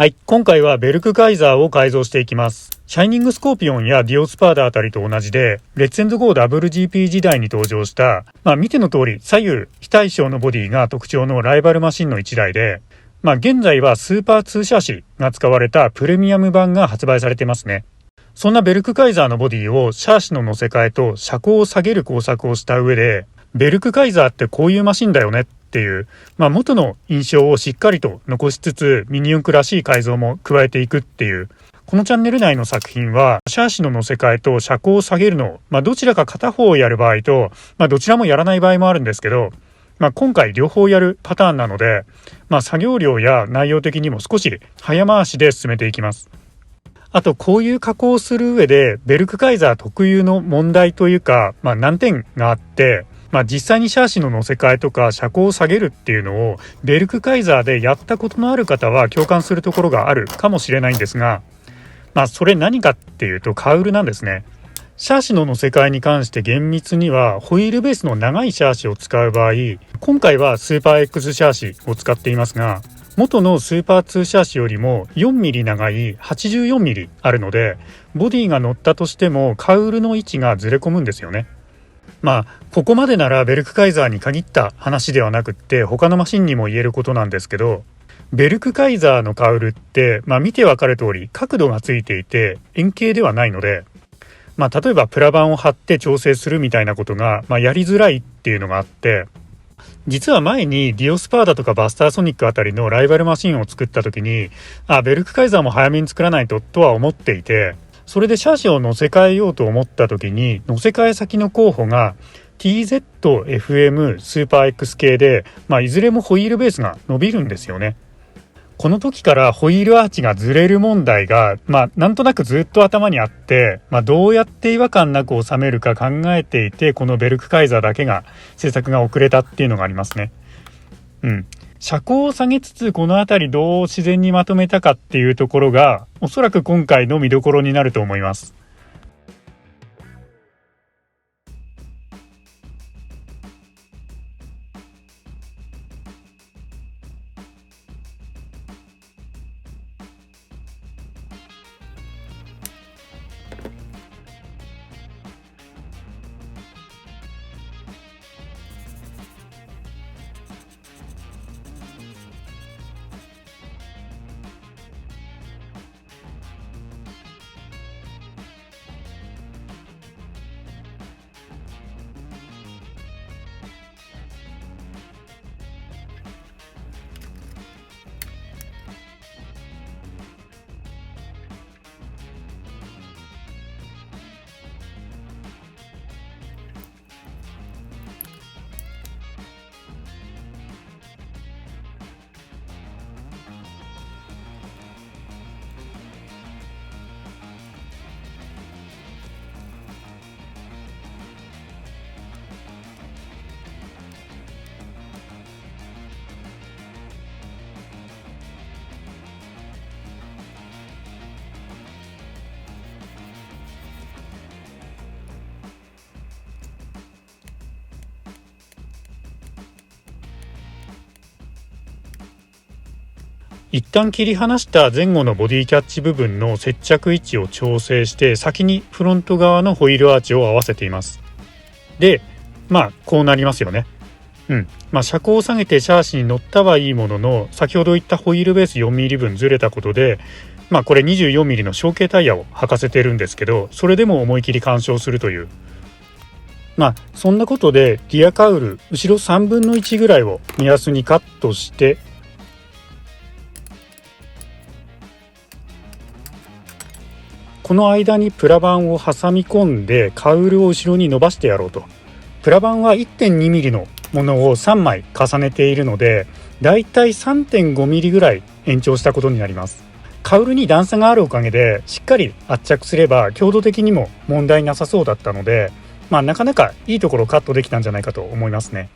はい、今回はベルクカイザーを改造していきます。シャイニングスコーピオンやディオスパーダあたりと同じで、レッツエンドゴー WGP 時代に登場した、見ての通り左右非対称のボディが特徴のライバルマシンの一台で、現在はスーパー2シャシが使われたプレミアム版が発売されていますね。そんなベルクカイザーのボディをシャーシの乗せ替えと車高を下げる工作をした上で、ベルクカイザーってこういうマシンだよねっていう、元の印象をしっかりと残しつつミニ四駆らしい改造も加えていくっていう、このチャンネル内の作品はシャーシの乗せ替えと車高を下げるのを、どちらか片方をやる場合と、どちらもやらない場合もあるんですけど、今回両方やるパターンなので、作業量や内容的にも少し早回しで進めていきます。あとこういう加工をする上でベルクカイザー特有の問題というか、難点があって、実際にシャーシの乗せ替えとか車高を下げるっていうのをベルクカイザーでやったことのある方は共感するところがあるかもしれないんですが、それ何かっていうとカウルなんですね。シャーシの乗せ替えに関して厳密にはホイールベースの長いシャーシを使う場合、今回はスーパー X シャーシを使っていますが、元のスーパー2シャーシよりも 4mm 長い 84mm あるので、ボディが乗ったとしてもカウルの位置がずれ込むんですよね。ここまでならベルクカイザーに限った話ではなくって他のマシンにも言えることなんですけど、ベルクカイザーのカウルって、見てわかる通り角度がついていて円形ではないので、例えばプラ板を貼って調整するみたいなことが、やりづらいっていうのがあって、実は前にディオスパーダとかバスターソニックあたりのライバルマシンを作った時に、ベルクカイザーも早めに作らないとは思っていて、それでシャーシを乗せ替えようと思った時に乗せ替え先の候補が TZ、FM、スーパー X 系で、いずれもホイールベースが伸びるんですよね。この時からホイールアーチがずれる問題が、なんとなくずっと頭にあって、どうやって違和感なく収めるか考えていて、このベルクカイザーだけが制作が遅れたっていうのがありますね。車高を下げつつこの辺りどう自然にまとめたかっていうところがおそらく今回の見どころになると思います。一旦切り離した前後のボディキャッチ部分の接着位置を調整して先にフロント側のホイールアーチを合わせています。でこうなりますよね。車高を下げてシャーシに乗ったはいいものの、先ほど言ったホイールベース 4mm 分ずれたことで、これ 24mm の小径タイヤを履かせてるんですけど、それでも思い切り干渉するという、そんなことでリアカウル後ろ3分の1ぐらいを目安にカットして、この間にプラ板を挟み込んでカウルを後ろに伸ばしてやろうと。プラ板は 1.2mm のものを3枚重ねているので、だいたい 3.5mm ぐらい延長したことになります。カウルに段差があるおかげでしっかり圧着すれば強度的にも問題なさそうだったので、なかなかいいところをカットできたんじゃないかと思いますね。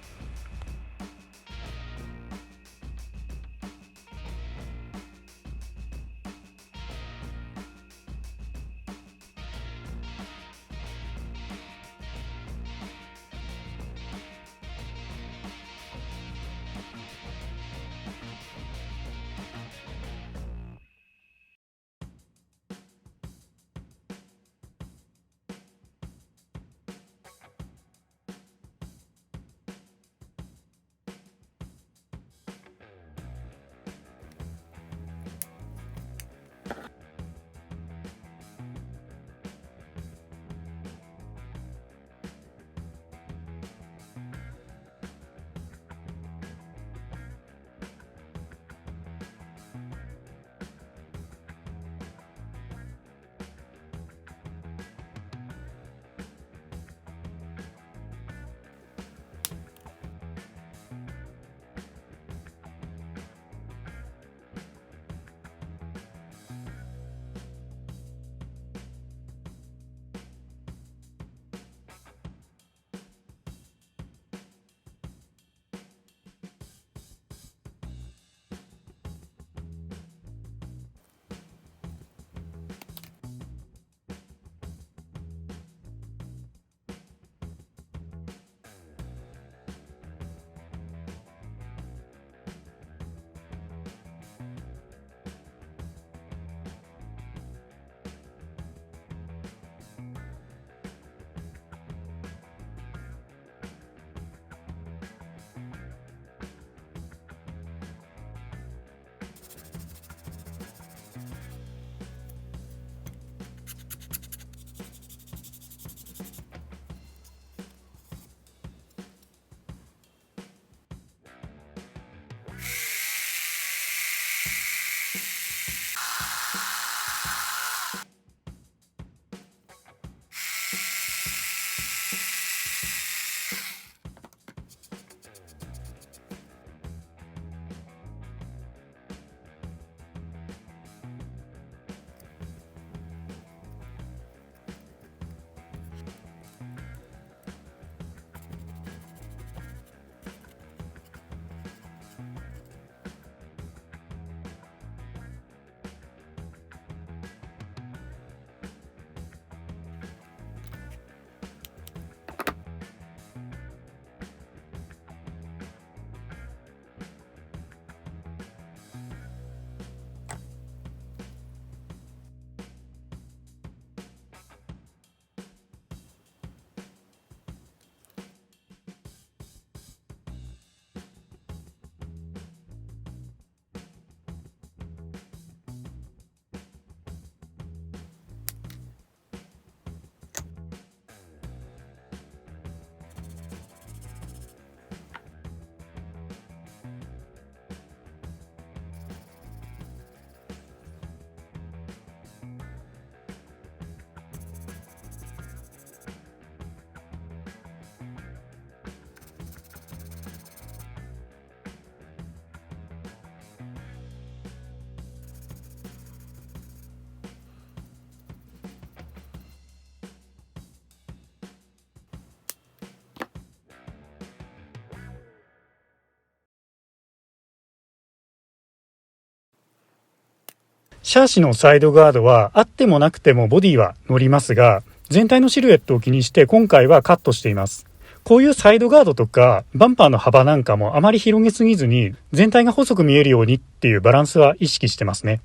シャーシのサイドガードはあってもなくてもボディは乗りますが、全体のシルエットを気にして今回はカットしています。こういうサイドガードとかバンパーの幅なんかもあまり広げすぎずに全体が細く見えるようにっていうバランスは意識してますね。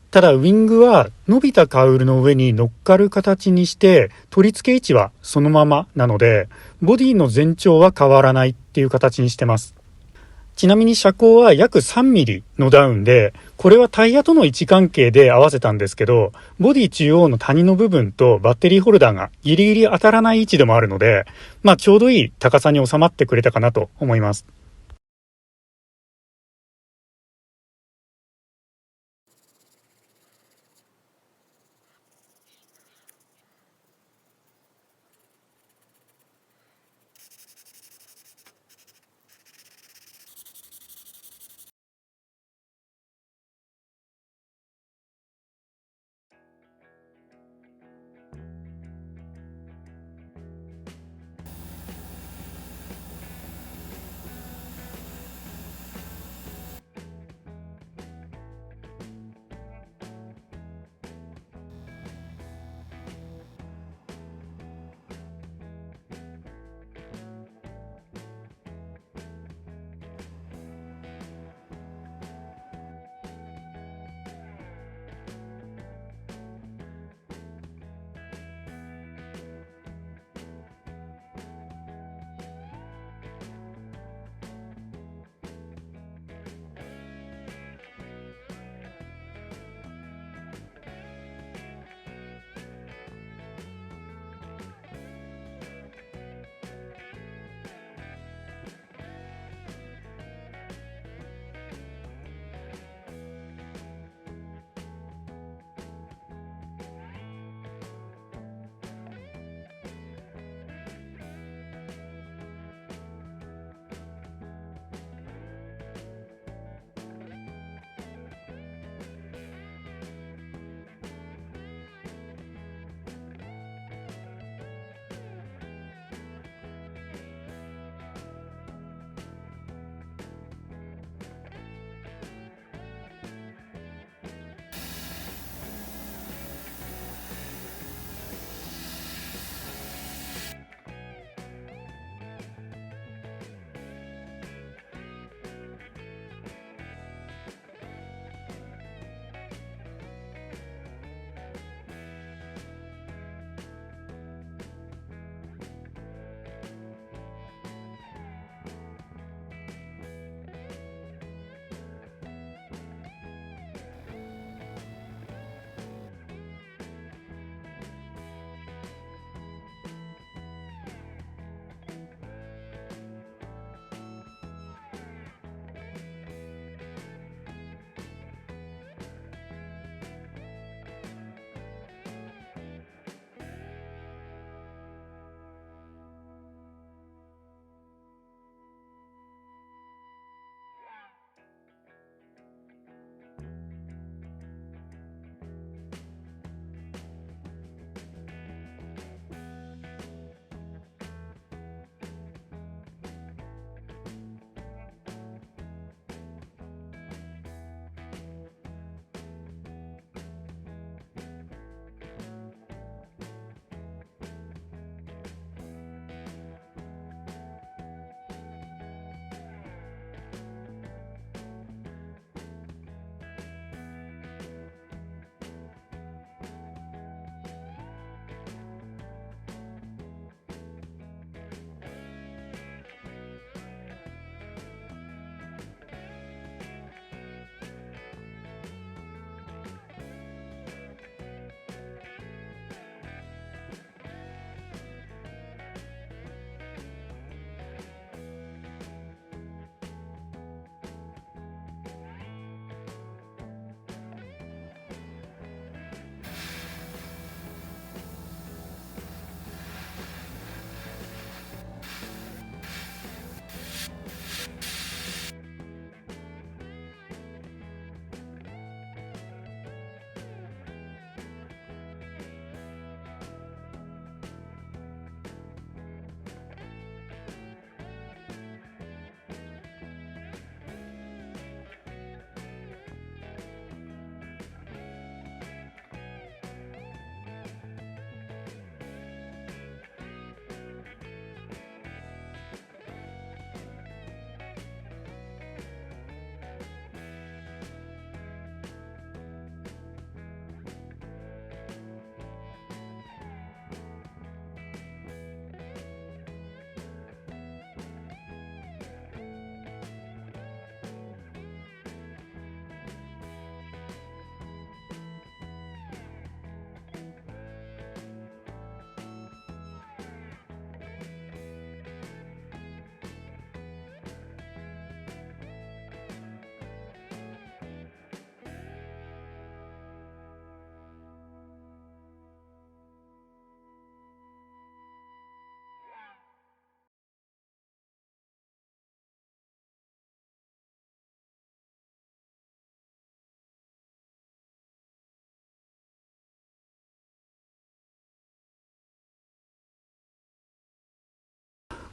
ただウィングは伸びたカウルの上に乗っかる形にして取り付け位置はそのままなのでボディの全長は変わらないっていう形にしてます。ちなみに車高は約3ミリのダウンで、これはタイヤとの位置関係で合わせたんですけど、ボディ中央の谷の部分とバッテリーホルダーがギリギリ当たらない位置でもあるので、ちょうどいい高さに収まってくれたかなと思います。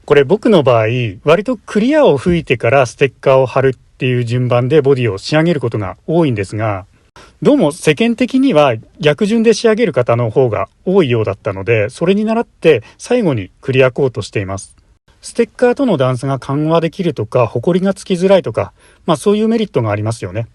これ僕の場合、割とクリアを吹いてからステッカーを貼るっていう順番でボディを仕上げることが多いんですが、どうも世間的には逆順で仕上げる方の方が多いようだったので、それに倣って最後にクリアコートしています。ステッカーとの段差が緩和できるとか、ホコリがつきづらいとか、そういうメリットがありますよね。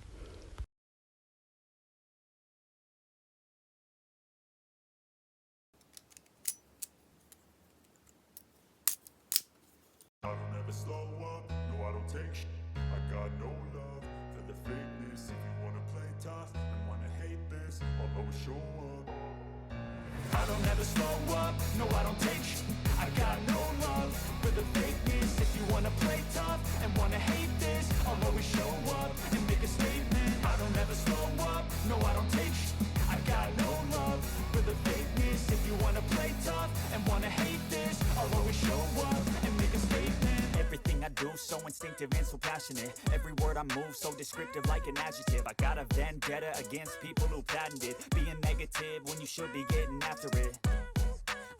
I don't ever slow up, no I don't take sh- I got no love for the fakeness. If you wanna play tough and wanna hate this, I'll always show up and make a statement. I don't ever slow up, no I don't take sh- I got no love for the fakeness. If you wanna play tough and wanna hate this, I'll always show up and make a statement. Everything I do so instinctive and so passionate. Every word I move so descriptive like an adjective. I got a vendetta against people who patented being negative when you should be getting after it.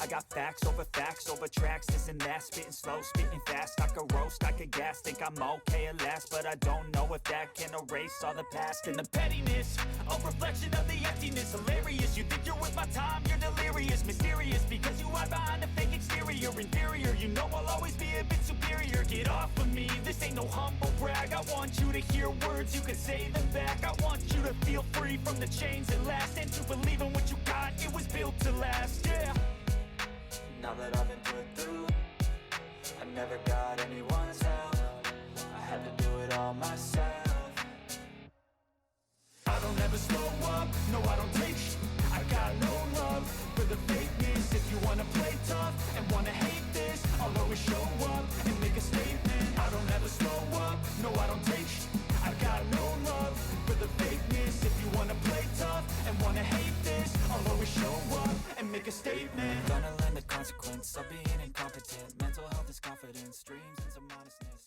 I got facts over tracks, this and that. Spitting slow, spitting fast. I could roast, I could gas. Think I'm okay at last, but I don't know if that can erase all the past. And the pettiness, a reflection of the emptiness. Hilarious, you think you're worth my time, you're delirious. Mysterious, because you hide behind a fake exterior. Inferior, you know I'll always be a bit superior. Get off of me, this ain't no humble brag. I want you to hear words, you can say them back. I want you to feel free from the chains that last, and to believe in what you got, it was built to last, yeah. Now that I've been put through, I never got anyone's help. I had to do it all myself. I don't ever slow up, no I don't take sh- I got no love for the fakeness. If you wanna play tough and wanna hate this, I'll always show up and make a statement. I don't ever slow up, no I don't take sh- I got no love for the fakeness. If you wanna play tough and wanna hate this, I'll always show up and make a statement. Gonna learn the consequence of being incompetent. Mental health is confidence, dreams and some honestness.